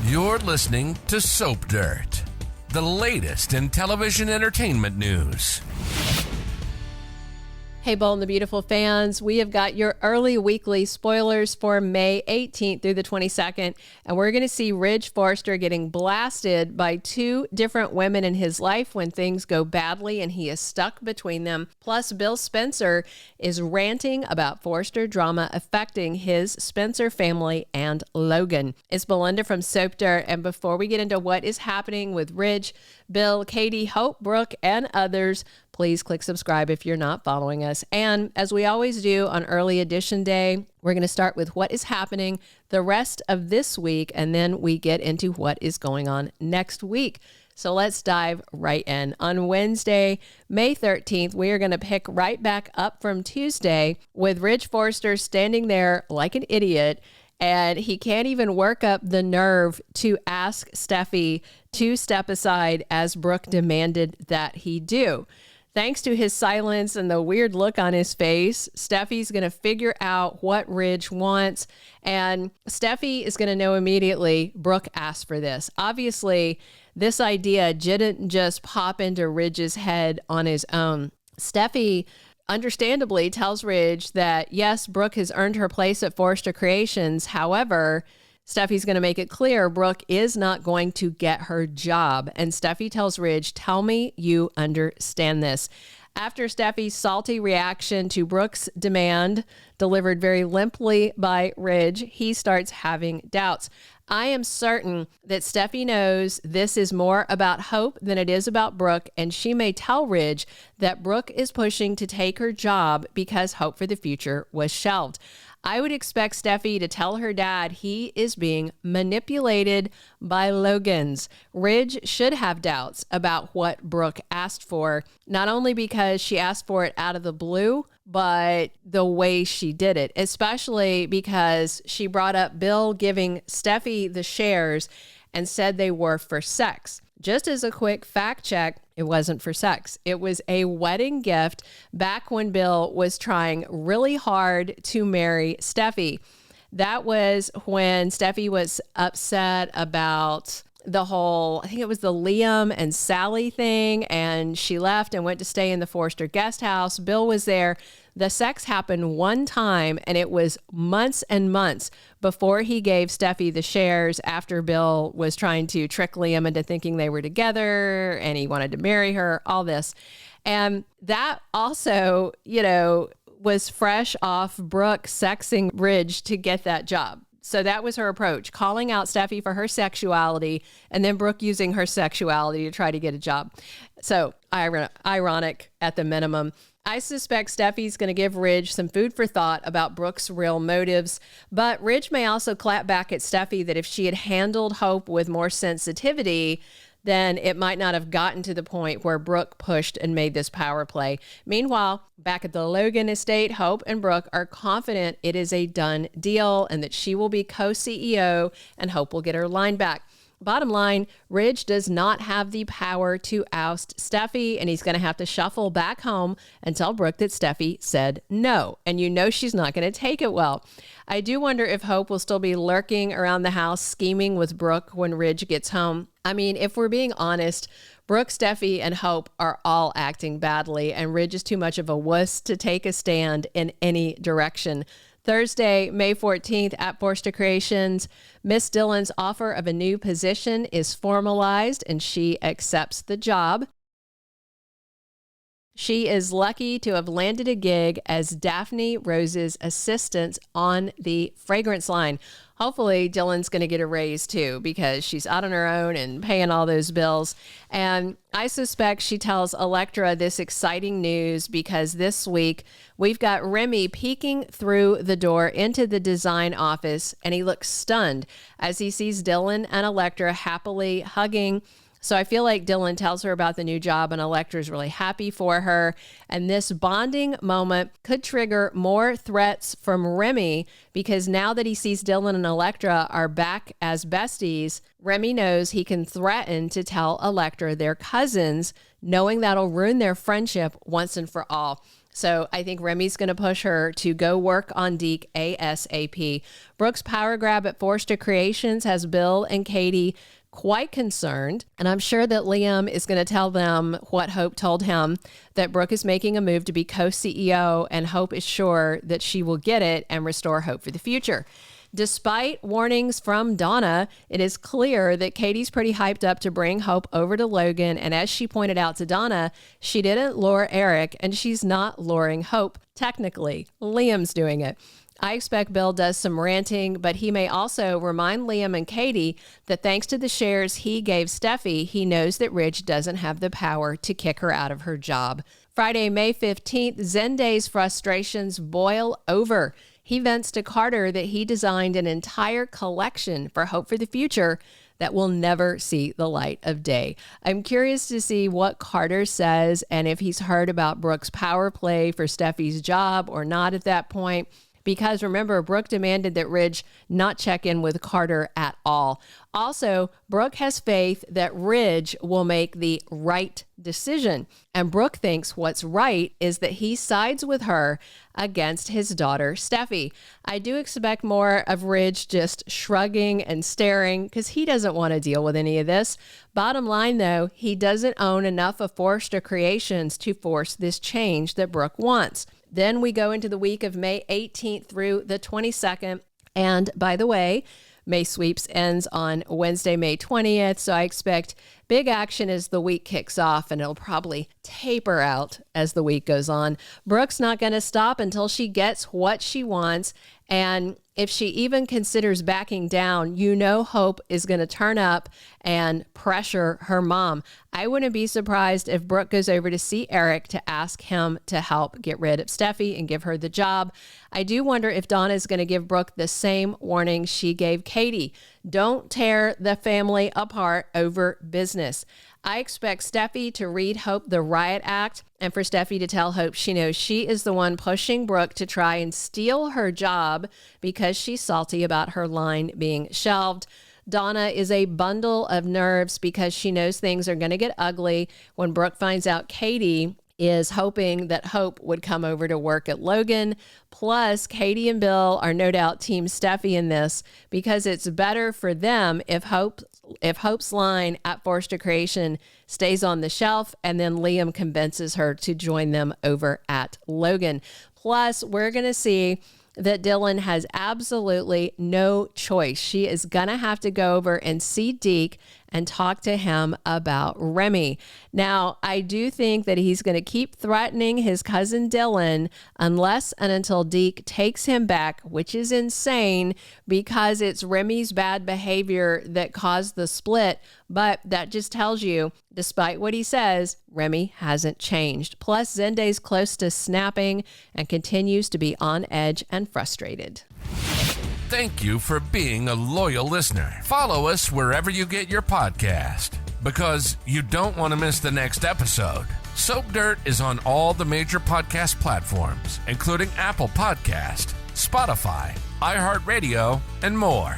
You're listening to Soap Dirt, the latest in television entertainment news. Hey, Bold and the Beautiful fans, we have got your early weekly spoilers for May 18th through the 22nd, and we're going to see Ridge Forrester getting blasted by two different women in his life when things go badly and he is stuck between them. Plus, Bill Spencer is ranting about Forrester drama affecting his Spencer family and Logan. It's Belinda from Soap Dirt, and before we get into what is happening with Ridge, Bill, Katie, Hope, Brooke, and others, please click subscribe if you're not following us. And as we always do on early edition day, we're going to start with what is happening the rest of this week, and then we get into what is going on next week. So let's dive right in. On Wednesday, May 13th, we are going to pick right back up from Tuesday with Ridge Forrester standing there like an idiot, and he can't even work up the nerve to ask Steffy to step aside as Brooke demanded that he do. Thanks to his silence and the weird look on his face, Steffy's going to figure out what Ridge wants, and Steffy is going to know immediately Brooke asked for this. Obviously, this idea didn't just pop into Ridge's head on his own. Steffy understandably tells Ridge that, yes, Brooke has earned her place at Forrester Creations. However, Steffy's going to make it clear Brooke is not going to get her job. And Steffy tells Ridge, tell me you understand this. After Steffy's salty reaction to Brooke's demand, delivered very limply by Ridge, he starts having doubts. I am certain that Steffy knows this is more about Hope than it is about Brooke, and she may tell Ridge that Brooke is pushing to take her job because Hope for the Future was shelved. I would expect Steffy to tell her dad he is being manipulated by Logans. Ridge should have doubts about what Brooke asked for, not only because she asked for it out of the blue, but the way she did it, especially because she brought up Bill giving Steffy the shares and said they were for sex. Just as a quick fact check, it wasn't for sex. It was a wedding gift back when Bill was trying really hard to marry Steffy. That was when Steffy was upset about the whole, I think it was the Liam and Sally thing, and she left and went to stay in the Forrester guest house. Bill was there. The sex happened one time, and it was months and months before he gave Steffy the shares after Bill was trying to trick Liam into thinking they were together and he wanted to marry her, all this. And that also, was fresh off Brooke sexing Ridge to get that job. So that was her approach, calling out Steffy for her sexuality, and then Brooke using her sexuality to try to get a job. So ironic at the minimum. I suspect Steffy's going to give Ridge some food for thought about Brooke's real motives, but Ridge may also clap back at Steffy that if she had handled Hope with more sensitivity, then it might not have gotten to the point where Brooke pushed and made this power play. Meanwhile, back at the Logan estate, Hope and Brooke are confident it is a done deal and that she will be co-CEO and Hope will get her line back. Bottom line, Ridge does not have the power to oust Steffy, and he's going to have to shuffle back home and tell Brooke that Steffy said no. And she's not going to take it well. I do wonder if Hope will still be lurking around the house scheming with Brooke when Ridge gets home. I mean, if we're being honest, Brooke, Steffy, and Hope are all acting badly, and Ridge is too much of a wuss to take a stand in any direction. Thursday, May 14th at Forrester Creations, Miss Dillon's offer of a new position is formalized and she accepts the job. She is lucky to have landed a gig as Daphne Rose's assistant on the fragrance line. Hopefully, Dillon's going to get a raise too because she's out on her own and paying all those bills. And I suspect she tells Elektra this exciting news because this week we've got Remy peeking through the door into the design office, and he looks stunned as he sees Dillon and Elektra happily hugging. So I feel like Dillon tells her about the new job and Elektra's really happy for her. And this bonding moment could trigger more threats from Remy because now that he sees Dillon and Elektra are back as besties, Remy knows he can threaten to tell Elektra they're cousins, knowing that'll ruin their friendship once and for all. So I think Remy's going to push her to go work on Deke ASAP. Brooke's power grab at Forrester Creations has Bill and Katie quite concerned. And I'm sure that Liam is going to tell them what Hope told him, that Brooke is making a move to be co-CEO, and Hope is sure that she will get it and restore hope for the future. Despite warnings from Donna, it is clear that Katie's pretty hyped up to bring Hope over to Logan. And as she pointed out to Donna, she didn't lure Eric, and she's not luring Hope. Technically, Liam's doing it. I expect Bill does some ranting, but he may also remind Liam and Katie that thanks to the shares he gave Steffy, he knows that Ridge doesn't have the power to kick her out of her job. Friday, May 15th, Zende's frustrations boil over. He vents to Carter that he designed an entire collection for Hope for the Future that will never see the light of day. I'm curious to see what Carter says and if he's heard about Brooke's power play for Steffy's job or not at that point. Because remember, Brooke demanded that Ridge not check in with Carter at all. Also, Brooke has faith that Ridge will make the right decision. And Brooke thinks what's right is that he sides with her against his daughter, Steffy. I do expect more of Ridge just shrugging and staring because he doesn't want to deal with any of this. Bottom line, though, he doesn't own enough of Forrester Creations to force this change that Brooke wants. Then we go into the week of May 18th through the 22nd. And by the way, May Sweeps ends on Wednesday, May 20th. So I expect big action as the week kicks off, and it'll probably taper out as the week goes on. Brooke's not going to stop until she gets what she wants. And if she even considers backing down, you know Hope is going to turn up and pressure her mom. I wouldn't be surprised if Brooke goes over to see Eric to ask him to help get rid of Steffy and give her the job. I do wonder if Donna is going to give Brooke the same warning she gave Katie. Don't tear the family apart over business. I expect Steffy to read Hope the riot act and for Steffy to tell Hope she knows she is the one pushing Brooke to try and steal her job because she's salty about her line being shelved. Donna is a bundle of nerves because she knows things are going to get ugly when Brooke finds out Katie is hoping that Hope would come over to work at Logan. Plus, Katie and Bill are no doubt Team Steffy in this because it's better for them if Hope's line at Forrester Creation stays on the shelf and then Liam convinces her to join them over at Logan. Plus, we're going to see that Dylan has absolutely no choice. She is going to have to go over and see Deke and talk to him about Remy. Now, I do think that he's going to keep threatening his cousin Dylan unless and until Deke takes him back, which is insane because it's Remy's bad behavior that caused the split. But that just tells you, despite what he says, Remy hasn't changed. Plus, Zende's close to snapping and continues to be on edge and frustrated. Thank you for being a loyal listener. Follow us wherever you get your podcast because you don't want to miss the next episode. Soap Dirt is on all the major podcast platforms, including Apple Podcast, Spotify, iHeartRadio, and more.